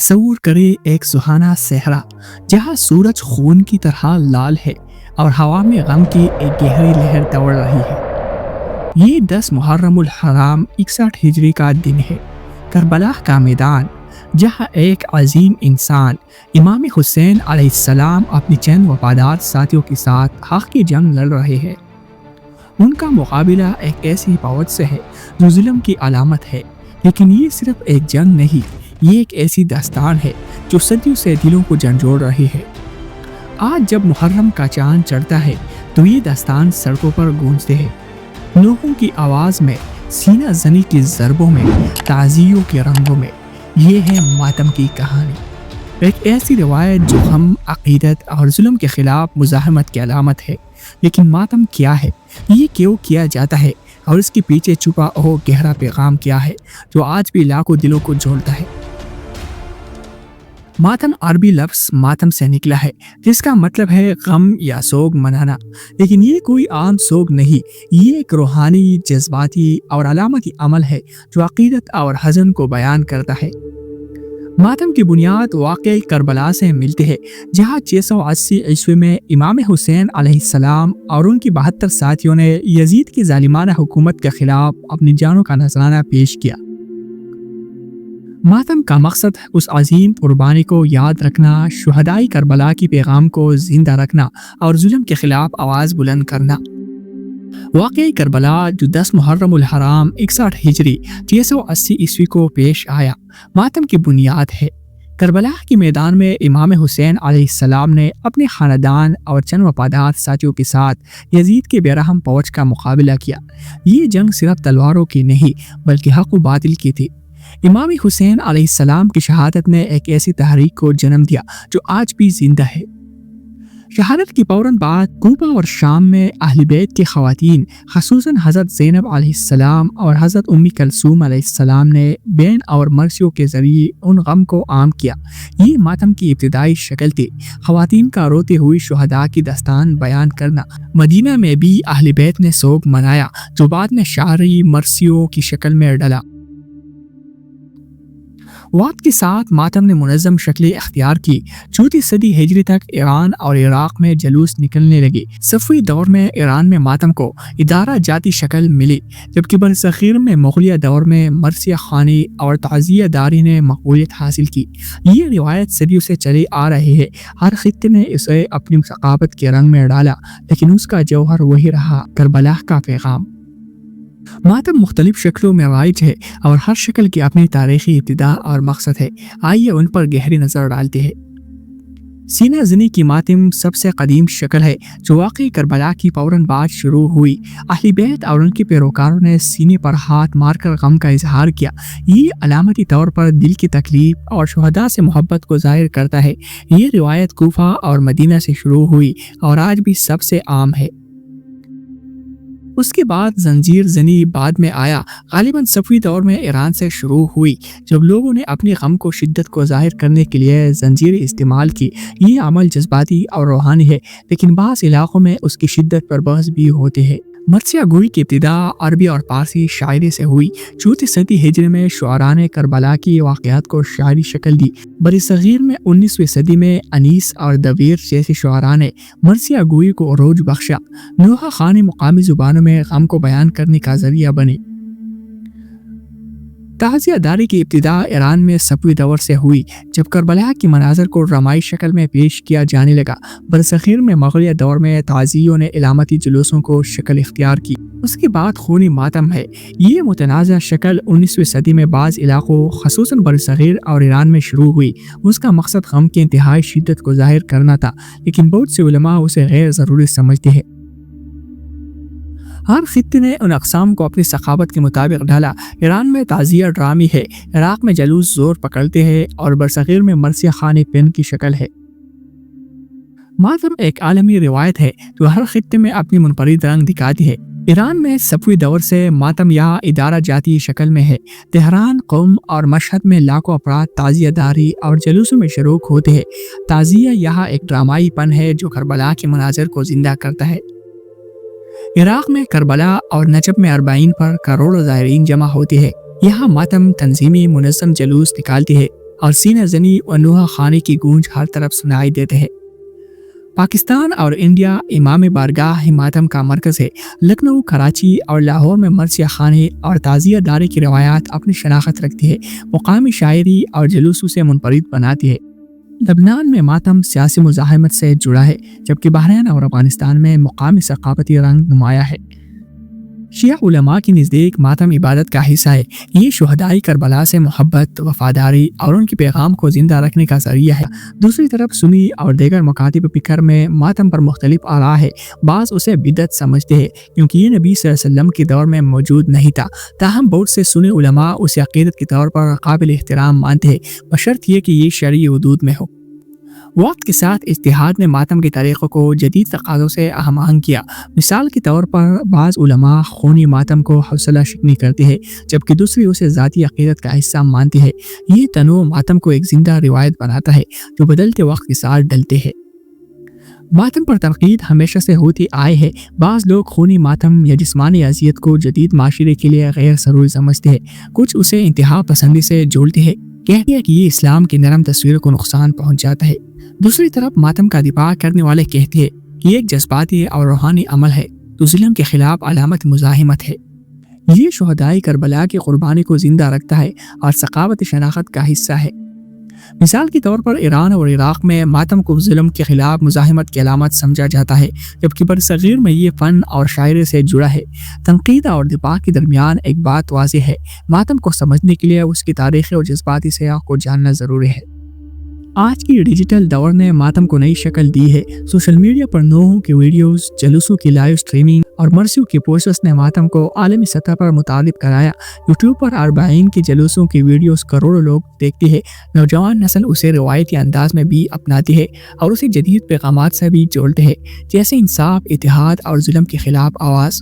تصور کرے ایک سہانا صحرا جہاں سورج خون کی طرح لال ہے اور ہوا میں غم کی ایک گہری لہر دوڑ رہی ہے۔ یہ 10 محرم الحرام 61 ہجری کا دن ہے۔ کربلا کا میدان جہاں ایک عظیم انسان امام حسین علیہ السلام اپنی چند وفادار ساتھیوں کے ساتھ حق کی جنگ لڑ رہے ہیں۔ ان کا مقابلہ ایک ایسی فوج سے ہے جو ظلم کی علامت ہے، لیکن یہ صرف ایک جنگ نہیں، یہ ایک ایسی داستان ہے جو صدیوں سے دلوں کو جھنجھوڑ رہی ہے۔ آج جب محرم کا چاند چڑھتا ہے تو یہ داستان سڑکوں پر گونجتے ہیں، لوگوں کی آواز میں، سینہ زنی کی ضربوں میں، تعزیوں کے رنگوں میں۔ یہ ہے ماتم کی کہانی، ایک ایسی روایت جو غم، عقیدت اور ظلم کے خلاف مزاحمت کی علامت ہے۔ لیکن ماتم کیا ہے، یہ کیوں کیا جاتا ہے، اور اس کے پیچھے چھپا وہ گہرا پیغام کیا ہے جو آج بھی لاکھوں دلوں کو جوڑتا ہے؟ ماتم عربی لفظ ماتم سے نکلا ہے، جس کا مطلب ہے غم یا سوگ منانا۔ لیکن یہ کوئی عام سوگ نہیں، یہ ایک روحانی، جذباتی اور علامتی عمل ہے جو عقیدت اور حزن کو بیان کرتا ہے۔ ماتم کی بنیاد واقعی کربلا سے ملتی ہے، جہاں 680 عیسوی میں امام حسین علیہ السلام اور ان کی 72 ساتھیوں نے یزید کی ظالمانہ حکومت کے خلاف اپنی جانوں کا نذرانہ پیش کیا۔ ماتم کا مقصد اس عظیم قربانی کو یاد رکھنا، شہدائے کربلا کی پیغام کو زندہ رکھنا اور ظلم کے خلاف آواز بلند کرنا۔ واقعی کربلا جو 10 محرم الحرام 61 ہجری 680 عیسوی کو پیش آیا، ماتم کی بنیاد ہے۔ کربلا کے میدان میں امام حسین علیہ السلام نے اپنے خاندان اور چند وفادار ساتھیوں کے ساتھ یزید کے بے رحم فوج کا مقابلہ کیا۔ یہ جنگ صرف تلواروں کی نہیں بلکہ حق و باطل کی تھی۔ امام حسین علیہ السلام کی شہادت نے ایک ایسی تحریک کو جنم دیا جو آج بھی زندہ ہے۔ شہادت کی فوراً بعد کوفہ اور شام میں اہل بیت کی خواتین، خصوصاً حضرت زینب علیہ السلام اور حضرت ام کلثوم علیہ السلام نے بین اور مرثیوں کے ذریعے ان غم کو عام کیا۔ یہ ماتم کی ابتدائی شکل تھی، خواتین کا روتے ہوئی شہداء کی داستان بیان کرنا۔ مدینہ میں بھی اہل بیت نے سوگ منایا، جو بعد میں شعری مرثیوں کی شکل میں ڈلا۔ وقت کے ساتھ ماتم نے منظم شکلیں اختیار کی۔ 4 صدی ہجری تک ایران اور عراق میں جلوس نکلنے لگے۔ صفوی دور میں ایران میں ماتم کو ادارہ جاتی شکل ملی، جبکہ برصغیر میں مغلیہ دور میں مرثیہ خوانی اور تعزیہ داری نے مقبولیت حاصل کی۔ یہ روایت صدیوں سے چلی آ رہی ہے، ہر خطے نے اسے اپنی ثقافت کے رنگ میں ڈالا، لیکن اس کا جوہر وہی رہا، کربلا کا پیغام۔ ماتم مختلف شکلوں میں رائج ہے اور ہر شکل کی اپنی تاریخی ابتدا اور مقصد ہے۔ آئیے ان پر گہری نظر ڈالتے ہیں۔ سینہ زنی کی ماتم سب سے قدیم شکل ہے، جو واقعی کربلا کی فوراً بعد شروع ہوئی۔ اہل بیت اور ان کے پیروکاروں نے سینے پر ہاتھ مار کر غم کا اظہار کیا۔ یہ علامتی طور پر دل کی تکلیف اور شہداء سے محبت کو ظاہر کرتا ہے۔ یہ روایت کوفہ اور مدینہ سے شروع ہوئی اور آج بھی سب سے عام ہے۔ اس کے بعد زنجیر زنی بعد میں آیا، غالباً صفوی دور میں ایران سے شروع ہوئی، جب لوگوں نے اپنی غم کو شدت کو ظاہر کرنے کے لیے زنجیر استعمال کی۔ یہ عمل جذباتی اور روحانی ہے، لیکن بعض علاقوں میں اس کی شدت پر بحث بھی ہوتے ہیں۔ مرثیہ گوئی کی ابتدا عربی اور فارسی شاعری سے ہوئی۔ 4 صدی ہجری میں شعراء نے کربلا کی واقعات کو شاعری شکل دی۔ برصغیر میں 19ویں صدی میں انیس اور دبیر جیسے شعراء نے مرثیہ گوئی کو عروج بخشا۔ نوحہ خوانی مقامی زبانوں میں غم کو بیان کرنے کا ذریعہ بنی۔ تعزیہ داری کی ابتدا ایران میں صفوی دور سے ہوئی، جب کربلا کی مناظر کو ڈرامائی شکل میں پیش کیا جانے لگا۔ برصغیر میں مغلیہ دور میں تعزیوں نے علامتی جلوسوں کو شکل اختیار کی۔ اس کے بعد خونی ماتم ہے۔ یہ متنازع شکل 19ویں صدی میں بعض علاقوں، خصوصاً برصغیر اور ایران میں شروع ہوئی۔ اس کا مقصد غم کی انتہائی شدت کو ظاہر کرنا تھا، لیکن بہت سے علماء اسے غیر ضروری سمجھتے ہیں۔ ہر خطے نے ان اقسام کو اپنی ثقافت کے مطابق ڈالا۔ ایران میں تعزیہ ڈرامی ہے، عراق میں جلوس زور پکڑتے ہیں اور برصغیر میں مرثیہ خوانی پین کی شکل ہے۔ ماتم ایک عالمی روایت ہے جو ہر خطے میں اپنی منفرد رنگ دکھاتی ہے۔ ایران میں صفوی دور سے ماتم یہاں ادارہ جاتی شکل میں ہے۔ تہران، قم اور مشہد میں لاکھوں افراد تعزیہ داری اور جلوسوں میں شریک ہوتے ہیں۔ تعزیہ یہاں ایک ڈرامائی پن ہے جو کربلا کے مناظر کو زندہ کرتا ہے۔ عراق میں کربلا اور نجف میں 40 پر کروڑوں زائرین جمع ہوتے ہیں۔ یہاں ماتم تنظیمی منظم جلوس نکالتے ہیں اور سینہ زنی و نوحہ خانے کی گونج ہر طرف سنائی دیتے ہیں۔ پاکستان اور انڈیا امام بارگاہ ماتم کا مرکز ہے۔ لکھنؤ، کراچی اور لاہور میں مرثیہ خانے اور تعزیہ داری کی روایات اپنی شناخت رکھتی ہے، مقامی شاعری اور جلوسوں سے منفرد بناتی ہے۔ لبنان میں ماتم سیاسی مزاحمت سے جڑا ہے، جبکہ بحرین اور افغانستان میں مقامی ثقافتی رنگ نمایاں ہے۔ شیعہ علماء کے نزدیک ماتم عبادت کا حصہ ہے۔ یہ شہدائے کربلا سے محبت، وفاداری اور ان کے پیغام کو زندہ رکھنے کا ذریعہ ہے۔ دوسری طرف سنی اور دیگر مکاتب فکر میں ماتم پر مختلف آراء ہے۔ بعض اسے بدعت سمجھتے ہیں کیونکہ یہ نبی صلی اللہ علیہ وسلم کے دور میں موجود نہیں تھا، تاہم بہت سے سنی علماء اسے عقیدت کے طور پر قابل احترام مانتے ہیں، بشرط یہ کہ یہ شرعی حدود میں ہو۔ وقت کے ساتھ اجتہاد نے ماتم کے طریقوں کو جدید تقاضوں سے ہم آہنگ کیا۔ مثال کے طور پر بعض علماء خونی ماتم کو حوصلہ شکنی کرتے ہیں، جبکہ دوسری اسے ذاتی عقیدت کا حصہ مانتے ہیں۔ یہ تنوع ماتم کو ایک زندہ روایت بناتا ہے جو بدلتے وقت کے ساتھ ڈلتے ہیں۔ ماتم پر تنقید ہمیشہ سے ہوتی آئی ہے۔ بعض لوگ خونی ماتم یا جسمانی اذیت کو جدید معاشرے کے لیے غیر ضروری سمجھتے ہیں، کچھ اسے انتہا پسندی سے جوڑتے ہیں، کہتے ہیں کہ یہ اسلام کی نرم تصویر کو نقصان پہنچاتا ہے۔ دوسری طرف ماتم کا دفاع کرنے والے کہتے ہیں کہ یہ ایک جذباتی اور روحانی عمل ہے تو ظلم کے خلاف علامت مزاحمت ہے۔ یہ شہدائے کربلا کی قربانی کو زندہ رکھتا ہے اور ثقافتی شناخت کا حصہ ہے۔ مثال کے طور پر ایران اور عراق میں ماتم کو ظلم کے خلاف مزاحمت کی علامت سمجھا جاتا ہے، جبکہ برصغیر میں یہ فن اور شاعری سے جڑا ہے۔ تنقید اور دفاع کے درمیان ایک بات واضح ہے، ماتم کو سمجھنے کے لیے اس کی تاریخی اور جذباتی سیاق کو جاننا ضروری ہے۔ آج کی ڈیجیٹل دور نے ماتم کو نئی شکل دی ہے۔ سوشل میڈیا پر نوحوں کی ویڈیوز، جلوسوں کی لائیو سٹریمنگ اور مرثیوں کی پوسٹرز نے ماتم کو عالمی سطح پر متعارف کرایا۔ یوٹیوب پر اربعین کے جلوسوں کی ویڈیوز کروڑوں لوگ دیکھتے ہیں۔ نوجوان نسل اسے روایتی انداز میں بھی اپناتی ہے اور اسے جدید پیغامات سے بھی جوڑتے ہیں، جیسے انصاف، اتحاد اور ظلم کے خلاف آواز۔